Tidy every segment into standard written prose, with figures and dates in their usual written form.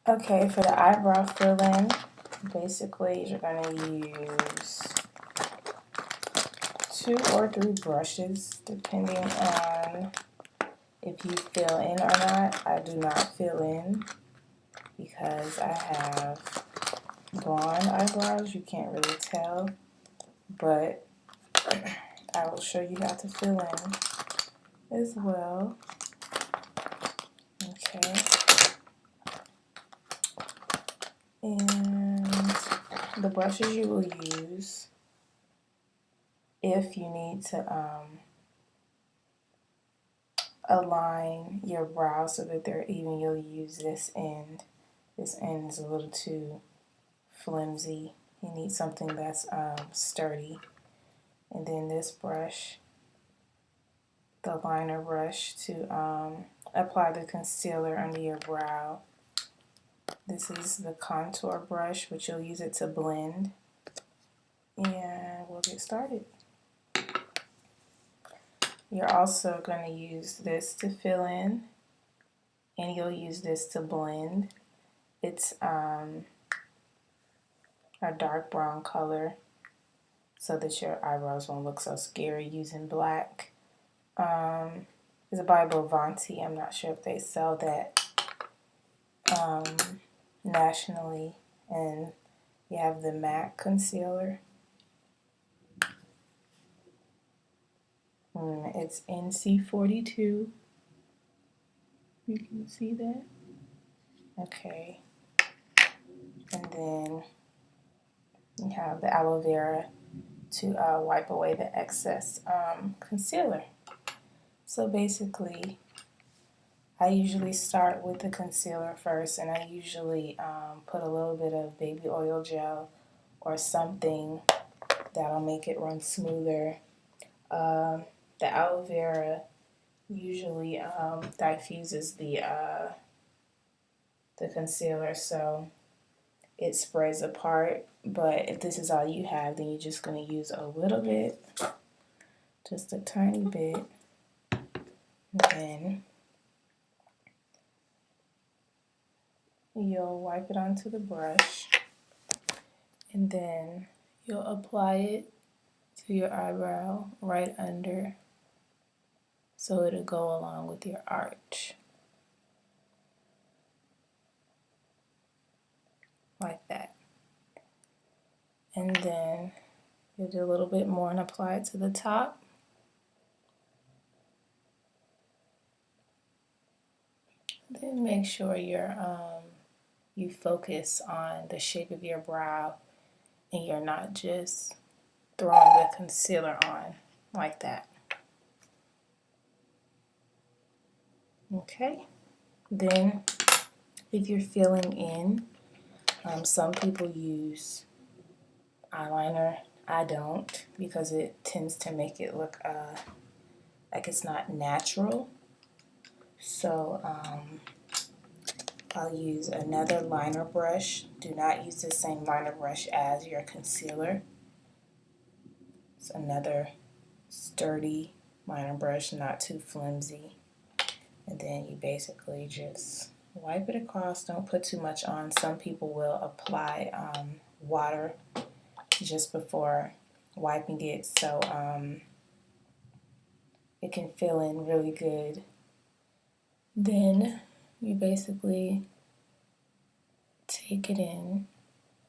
Okay, for the eyebrow fill-in, basically you're going to use 2 or 3 brushes depending on if you fill in or not. I do not fill in because I have blonde eyebrows. You can't really tell, but I will show you how to fill in as well. Okay. And the brushes you will use if you need to align your brows so that they're even, you'll use this end. This end is a little too flimsy. You need something that's sturdy. And then this brush, the liner brush, to apply the concealer under your brow. This is the contour brush, which you'll use it to blend. And we'll get started. You're also going to use this to fill in, and you'll use this to blend. It's a dark brown color so that your eyebrows won't look so scary using black. It's by Bovanti. I'm not sure if they sell that nationally. And you have the MAC concealer. It's NC42. You can see that. Okay. And then you have the aloe vera to wipe away the excess concealer. So basically, I usually start with the concealer first, and I usually put a little bit of baby oil gel or something that'll make it run smoother. The aloe vera usually diffuses the concealer, so it sprays apart. But if this is all you have, then you're just going to use a little bit, just a tiny bit, and then you'll wipe it onto the brush, and then you'll apply it to your eyebrow right under, so it'll go along with your arch, like that. And then you'll do a little bit more and apply it to the top. Then make sure you focus on the shape of your brow, and you're not just throwing the concealer on like that. Okay. Then if you're filling in, some people use eyeliner. I don't, because it tends to make it look like it's not natural. So I'll use another liner brush. Do not use the same liner brush as your concealer. It's another sturdy liner brush, not too flimsy. And then you basically just wipe it across. Don't put too much on. Some people will apply water just before wiping it, so it can fill in really good. Then you basically take it in,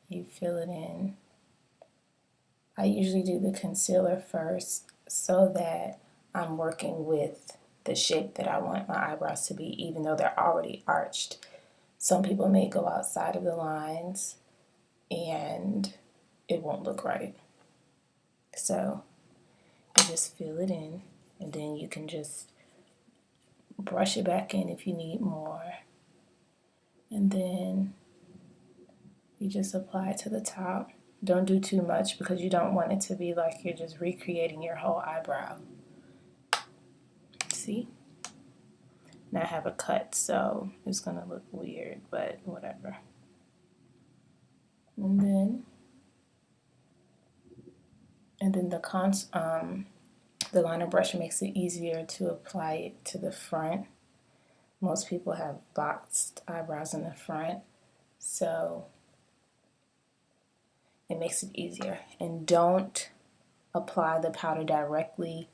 you fill it in. I usually do the concealer first so that I'm working with the shape that I want my eyebrows to be, even though they're already arched. Some people may go outside of the lines and it won't look right. So you just fill it in, and then you can just brush it back in if you need more. And then you just apply it to the top. Don't do too much because you don't want it to be like you're just recreating your whole eyebrow. See? Now I have a cut, so it's going to look weird, but whatever. And then the liner brush makes it easier to apply it to the front. Most people have boxed eyebrows in the front, so it makes it easier. And don't apply the powder directly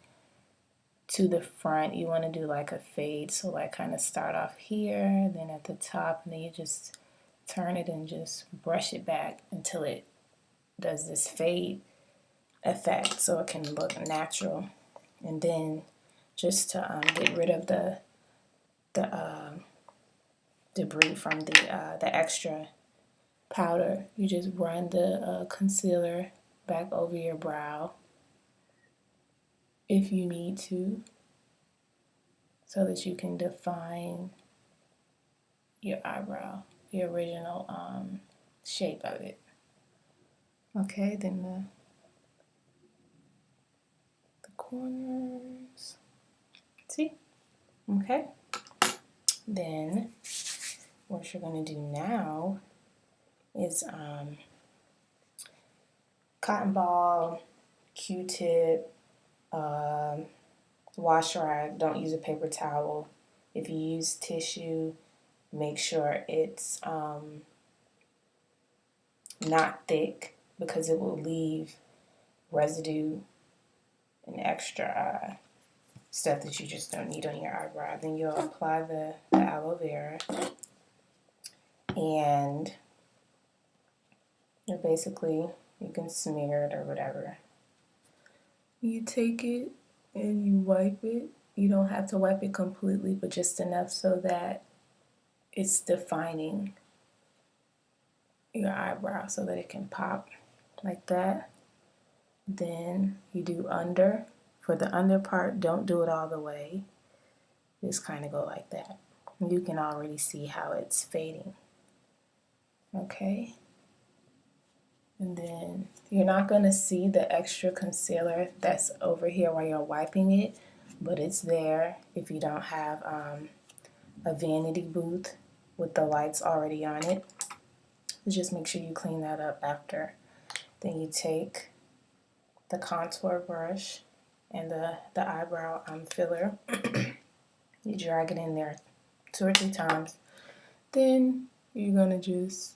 to the front. You want to do like a fade, so like kind of start off here, then at the top, and then you just turn it and just brush it back until it does this fade effect, so it can look natural. And then just to get rid of the debris from the extra powder, you just run the concealer back over your brow if you need to, so that you can define your eyebrow, the original shape of it. Okay, then the corners, see? Okay, then what you're going to do now is cotton ball, Q-tip, wash rag. Don't use a paper towel. If you use tissue, make sure it's not thick, because it will leave residue and extra stuff that you just don't need on your eyebrow. Then you'll apply the aloe vera, and you can smear it or whatever. You take it and you wipe it. You don't have to wipe it completely, but just enough so that it's defining your eyebrow, so that it can pop like that. Then you do under. For the under part, don't do it all the way. Just kind of go like that. You can already see how it's fading. Okay. And then you're not going to see the extra concealer that's over here while you're wiping it, but it's there if you don't have a vanity booth with the lights already on it. Just make sure you clean that up after. Then you take the contour brush and the eyebrow filler. You drag it in there 2 or 3 times. Then you're going to just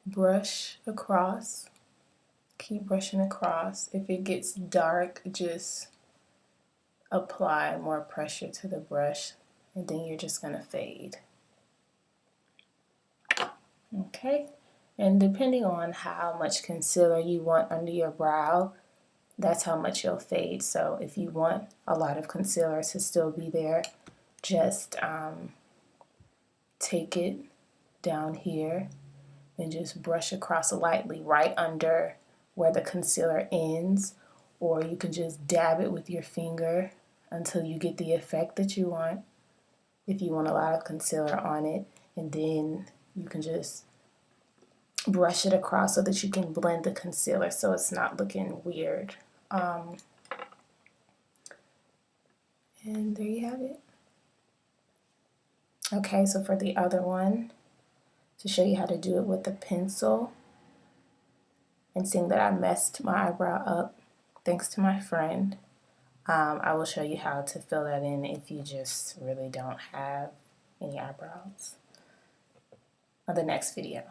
brush across. Keep brushing across. If it gets dark, just apply more pressure to the brush, and then you're just going to fade. Okay? And depending on how much concealer you want under your brow, that's how much you'll fade. So if you want a lot of concealer to still be there, just take it down here and just brush across lightly right under where the concealer ends, or you can just dab it with your finger until you get the effect that you want, if you want a lot of concealer on it, and then you can just brush it across so that you can blend the concealer so it's not looking weird. And there you have it. Okay, so for the other one, to show you how to do it with the pencil, and seeing that I messed my eyebrow up thanks to my friend, I will show you how to fill that in if you just really don't have any eyebrows on the next video.